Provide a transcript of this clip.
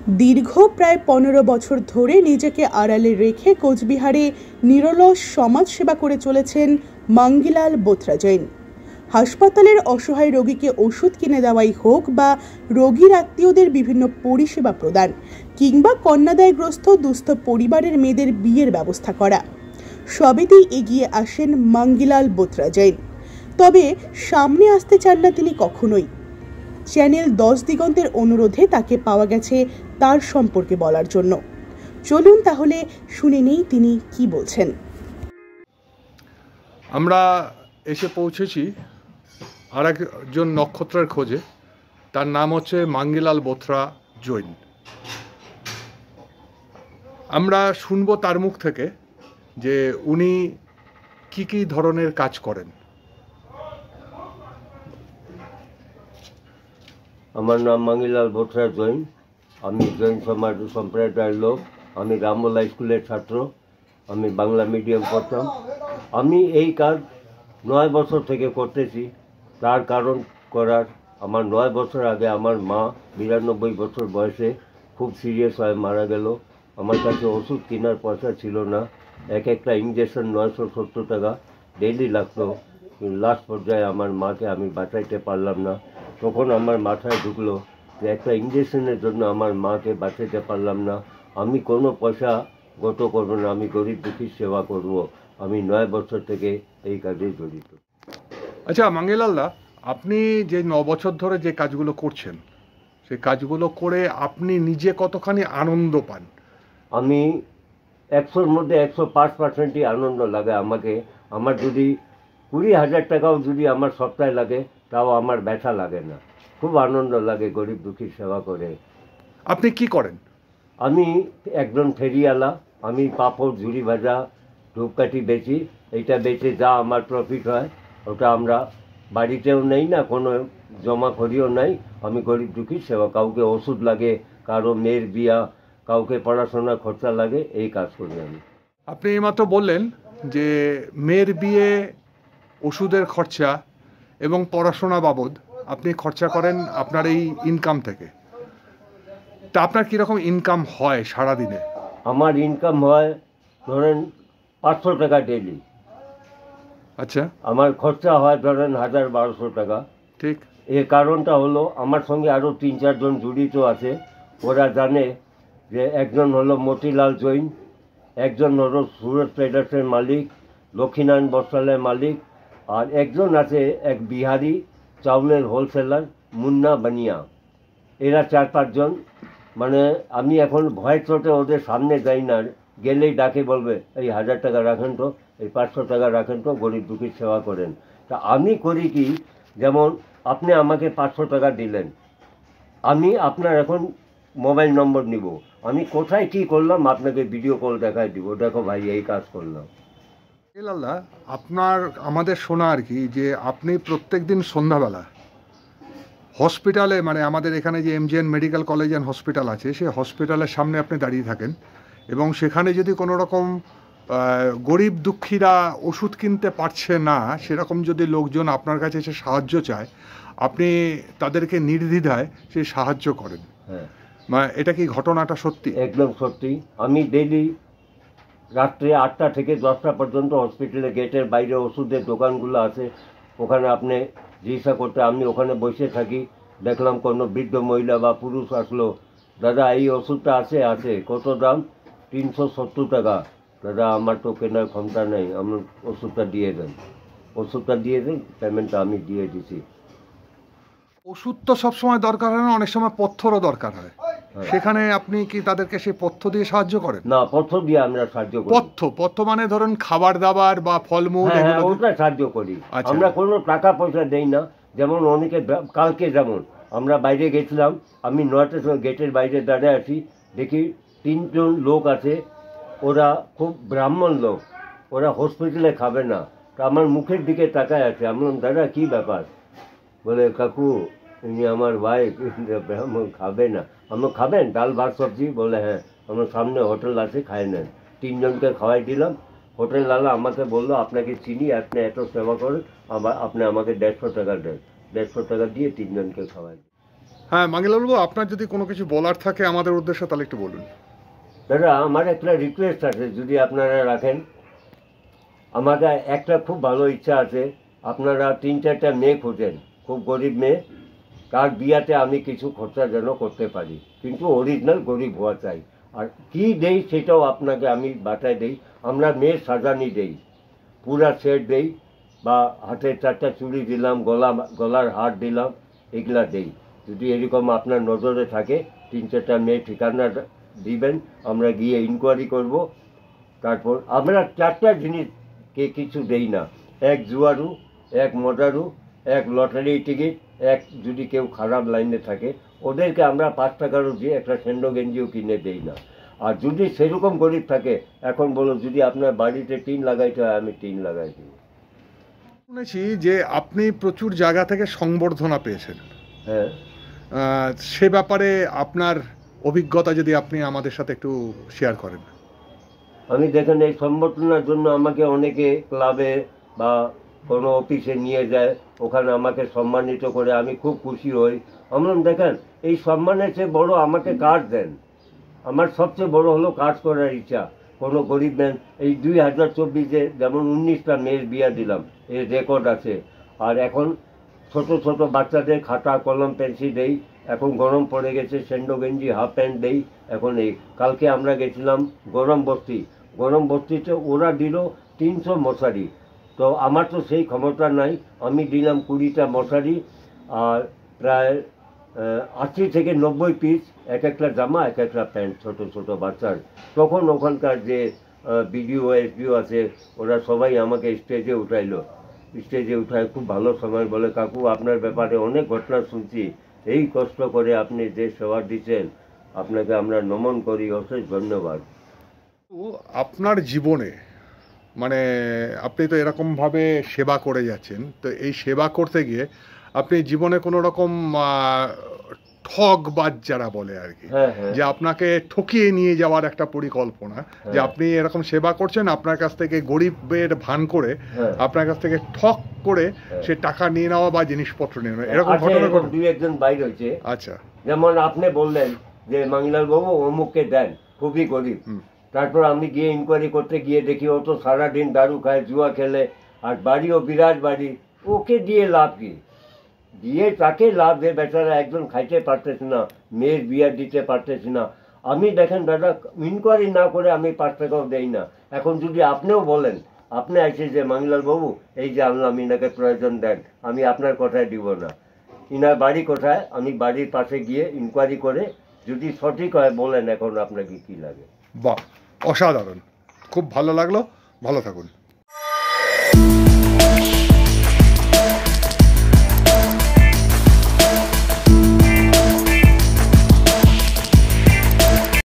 দীর্ঘ প্রায় 15 বছর ধরে নিজেকে আড়ালে রেখে কোচবিহারে নিরলস সমাজসেবা করে চলেছেন মাঙ্গিলাল বোথরা জৈন। হাসপাতালের অসহায় রোগীকে ওষুধ কিনে দেওয়াই হোক বা রোগীর আত্মীয়দের বিভিন্ন পরিষেবা প্রদান কিংবা কন্যাদায়গ্রস্ত দুস্থ পরিবারের মেয়েদের বিয়ের ব্যবস্থা করা, সবেতেই এগিয়ে আসেন মাঙ্গিলাল বোথরা জৈন। তবে সামনে আসতে চান না তিনি কখনোই। চ্যানেল 10 দিগন্তের অনুরোধে তাকে পাওয়া গেছে তার সম্পর্কে বলার জন্য। চলুন তাহলে শুনে নেই তিনি কি বলছেন। আমরা এসে পৌঁছেছি আর একজন নক্ষত্রের খোঁজে। তার নাম হচ্ছে মাঙ্গিলাল বোথরা জৈন। আমরা শুনবো তার মুখ থেকে যে উনি কি কি ধরনের কাজ করেন। আমার নাম মাঙ্গিলাল বোথরা জৈন। আমি জৈন সমাজ সম্প্রদায়ের লোক। আমি রামবলা স্কুলের ছাত্র। আমি বাংলা মিডিয়াম পড়তাম। আমি এই কাজ 9 বছর থেকে করতেছি। তার কারণ আমার 9 বছর আগে আমার মা 92 বছর বয়সে খুব সিরিয়াস হয়ে মারা গেল। আমার কাছে ওষুধ কেনার পয়সা ছিল না। একটা ইঞ্জেকশন 970 টাকা ডেইলি লাগতো। লাস্ট পর্যায়ে আমার মাকে আমি বাঁচাইতে পারলাম না। তখন আমার মাথায় ঢুকলো যে একটা ইঞ্জেকশনের জন্য আমার মাকে বাঁচাইতে পারলাম না, আমি কোনো পয়সা গত করব না, আমি গরিব দুঃখীর সেবা করব। আমি 9 বছর থেকে এই কাজে জড়িত। আচ্ছা মাঙ্গিলালদা, আপনি যে 9 বছর ধরে যে কাজগুলো করছেন, সেই কাজগুলো করে আপনি নিজে কতখানি আনন্দ পান? আমি 100-র মধ্যে 105%ই আনন্দ লাগে আমাকে। আমার যদি 20,000 টাকাও যদি আমার সপ্তাহে লাগে তাও আমার ব্যথা লাগে না। খুব আনন্দ লাগে গরিব দুঃখীর সেবা করে। আপনি কি করেন? আমি একজন ফেরিওয়ালা। আমি পাঁপড়, ঝুড়ি ভাজা, ধূপকাঠি বেচি। এইটা বেচে যা আমার প্রফিট হয় ওটা আমরা বাড়িতেও নেই না, কোনো জমা করিও নাই। আমি গরিব দুঃখীর সেবা, কাউকে ওষুধ লাগে, কারো মেয়ের বিয়া, কাউকে পড়াশোনার খরচা লাগে, এই কাজ করি আমি। আপনি এইমাত্র বললেন যে মেয়ের বিয়ে, ওষুধের খরচা এবং পড়াশোনা বাবদ আপনি খরচা করেন আপনার এই ইনকাম থেকে। তা আপনার কীরকম ইনকাম হয় সারাদিনে? আমার ইনকাম হয় ধরেন 500 টাকা ডেলি। আচ্ছা। আমার খরচা হয় ধরেন 1000-1200 টাকা। ঠিক। এর কারণটা হলো আমার সঙ্গে আরও 3-4 জন জড়িত আছে। ওরা জানে যে একজন হলো মতিলাল জৈন, একজন হলো সুরত ট্রেডার্সের মালিক, লক্ষ্মীনারায়ণ বস্ত্রালয়ের মালিক, আর একজন আছে এক বিহারি চাউলের হোলসেলার মুন্না বানিয়া। এরা 4-5 জন। মানে আমি এখন ভয় চোটে ওদের সামনে যাই না, গেলেই ডাকে বলবে এই 1000 টাকা রাখেন তো, এই 500 টাকা রাখেন তো, গরিব দুঃখীর সেবা করেন। তা আমি করি কি, যেমন আপনি আমাকে 500 টাকা দিলেন, আমি আপনার এখন মোবাইল নম্বর নিব, আমি কোথায় কী করলাম আপনাকে ভিডিও কল দেখাই দিব, দেখো ভাই এই কাজ করলাম। মাঙ্গিলালদা, আপনার আমাদের শোনা আর কি যে আপনি প্রত্যেক দিন সন্ধ্যাবেলা হসপিটালে, মানে আমাদের এখানে যে MGN medical college and hospital আছে, সেই হসপিটালের সামনে আপনি দাঁড়িয়ে থাকেন এবং সেখানে যদি কোনো রকম গরিব দুঃখীরা ওষুধ কিনতে পারছে না সেরকম যদি লোকজন আপনার কাছে এসে সাহায্য চায়, আপনি তাদেরকে নির্দ্বিধায় সেই সাহায্য করেন। হ্যাঁ, মানে এটা কি ঘটনাটা সত্যি? একদম সত্যি। আমি ডেইলি রাত্রে 8টা থেকে 10টা পর্যন্ত হসপিটালে গেটের বাইরে ওষুধের দোকানগুলো আছে, ওখানে আপনি চিকিৎসা করতে আমি ওখানে বসে থাকি। দেখলাম কোনো বৃদ্ধ মহিলা বা পুরুষ আসলো, দাদা এই ওষুধটা আছে, কত দাম? 370 টাকা। দাদা আমার তো কেনার ক্ষমতা নেই, আমার ওষুধটা দিয়ে দেন। পেমেন্টটা আমি দিয়ে দিছি। ওষুধ তো সবসময় দরকার হয় না, অনেক সময় পথ্যরও দরকার হয়। সেখানে আপনি কি তাদেরকে সেই পথ্য দিয়ে সাহায্য করেন? না, পথ্য দিয়ে আমরা সাহায্য করি। পথ্য মানে ধরুন খাবার দাবার বা ফলমূল, হ্যাঁ, ওটা সাহায্য করি। আমরা কোনো টাকা পয়সা দেই না। যেমন অনেকে, কালকে যেমন আমরা বাইরে গেছিলাম, আমি 9টার সময় গেটের বাইরে দাঁড়িয়ে আছি, দেখি 3 জন লোক আছে, ওরা খুব ব্রাহ্মণ লোক, ওরা হসপিটালে খাবে না। তা আমার মুখের দিকে তাকায় আছে। আমি বললাম দাদা কী ব্যাপার? বলে কাকু ইনি আমার ওয়াইফ, ব্রাহ্মণ খাবে না। আমরা খাবেন ডাল ভাত সবজি? বলে হ্যাঁ। আমার সামনে হোটেল আছে, খায় নেন। 3 জনকে খাওয়াই দিলাম। হোটেলওয়ালা আমাকে বললো আপনাকে চিনি, আপনি এত সেবা করেন, আপনি আমাকে 150 টাকা দেন। 150 টাকা দিয়ে 3 জনকে খাওয়াই। হ্যাঁ মাঙ্গিলাল বাবু, আপনার যদি কোনো কিছু বলার থাকে আমাদের উদ্দেশ্যে তাহলে একটু বলুন। দাদা, আমার একটা রিকোয়েস্ট আছে, যদি আপনারা রাখেন। আমাকে একটা খুব ভালো ইচ্ছা আছে, আপনারা 3-4টা মেয়ে খোঁজেন, খুব গরিব মেয়ে, কার বিয়াতে আমি কিছু খরচা যেন করতে পারি, কিন্তু অরিজিনাল গরিব হওয়া চাই। আর কি দেই সেটাও আপনাকে আমি বাটায় দেই। আমরা মেয়ের সাজানি দেই, পুরা সেট দেই, বা হাতের 4টা চুড়ি দিলাম, গলার হার দিলাম, এগুলা দেই। যদি এরকম আপনার নজরে থাকে 3-4টা মেয়ে ঠিকানা দিবেন, আমরা গিয়ে ইনকোয়ারি করব। তারপর আমরা 4টা জিনিস কিছু দেই না, এক জুয়ারু, এক মদারু, এক লটারি টিকিট, এক যদি কেউ খারাপ লাইনে থাকে ওদেরকে আমরা 5 টাকারও দিয়ে একটা সেন্ডো গেঞ্জিও কিনে দেই না। আর যদি সেরকম গরিব থাকে, এখন বলো, যদি আপনার বাড়িতে টিন লাগাইতে হয় আমি টিন লাগাই দিই। শুনেছি যে আপনি প্রচুর জায়গা থেকে সংবর্ধনা পেয়েছেন। হ্যাঁ, সে ব্যাপারে আপনার অভিজ্ঞতা যদি আপনি আমাদের সাথে একটু শেয়ার করেন। আমি দেখেন, এই সম্বর্ধনার জন্য আমাকে অনেকে ক্লাবে বা কোনো অফিসে নিয়ে যায়, ওখানে আমাকে সম্মানিত করে, আমি খুব খুশি হই। আমরা দেখেন, এই সম্মানের চেয়ে বড় আমাকে কাজ দেন। আমার সবচেয়ে বড় হলো কাজ করার ইচ্ছা। কোনো গরিব ম্যান, এই 2024-এ যেমন 19টা মেয়ের বিয়া দিলাম, এর রেকর্ড আছে। আর এখন ছোট ছোট বাচ্চাদের খাতা কলম পেন্সিল দেই। এখন গরম পড়ে গেছে, সেন্ডো গেঞ্জি হাফ প্যান্ট দেই। এখন এই কালকে আমরা গেছিলাম গরম বস্তিতে, ওরা দিল 300 মশারি। তো আমার তো সেই ক্ষমতা নাই, আমি দিলাম 20টা মশারি আর প্রায় 80 থেকে 90 পিস, এক একটা জামা, এক একটা প্যান্ট, ছোট ছোট বাচ্চার। তখন ওখানকার যে বিডিও এসডিও আছে, ওরা সবাই আমাকে স্টেজে উঠায় খুব ভালো সময় বলে, কাকু আপনার ব্যাপারে অনেক ঘটনা শুনছি, এই কষ্ট করে আপনি যে সেবা দিচ্ছেন, আপনাকে আমরা নমন করি, অশেষ ধন্যবাদ। আপনার জীবনে মানে আপনি তো এরকমভাবে সেবা করে যাচ্ছেন, তো এই সেবা করতে গিয়ে আপনি জীবনে কোনো রকম ঠগবাজ যারা বলে আর কি, হ্যাঁ, হ্যাঁ, যে আপনাকে ঠকিয়ে নিয়ে যাওয়ার একটা পরিকল্পনা, যে আপনি এরকম সেবা করছেন, আপনার কাছ থেকে গরিবের ভান করে হ্যাঁ, আপনার কাছ থেকে ঠক করে সে টাকা নিয়ে নেওয়া বা জিনিসপত্র নিয়ে নেওয়া, এরকম ঘটনা ঘটে? 2-1 বাইর হয়েছে। আচ্ছা, যেমন আপনি বললেন যে মাঙ্গিলাল বাবু অমুককে দেন, খুবই গরিব। তারপর আমি গিয়ে ইনকোয়ারি করতে গিয়ে দেখি ও তো সারাদিন দারু খায়, জুয়া খেলে, আর বাড়িও বিরাট বাড়ি। ওকে দিয়ে লাভ কি? দিয়ে তাকে লাভ দিয়ে বেচারা একজন খাইতে পারতেছে না, মেয়ের বিয়া দিতে পারতেছে না। আমি দেখেন দাদা, ইনকোয়ারি না করে আমি 5 টাকাও দেই না। এখন যদি আপনিও বলেন, আপনি আসে যে মাঙ্গিলাল বাবু এই যে আনলাম, ইনাকে প্রয়োজন দেন, আমি আপনার কথায় দিব না। ইনার বাড়ি কোথায়, আমি বাড়ির পাশে গিয়ে ইনকোয়ারি করে যদি সঠিক হয় বলেন এখন আপনাকে কি লাগে। বাহ, অসাধারণ, খুব ভালো লাগলো, ভালো থাকুন।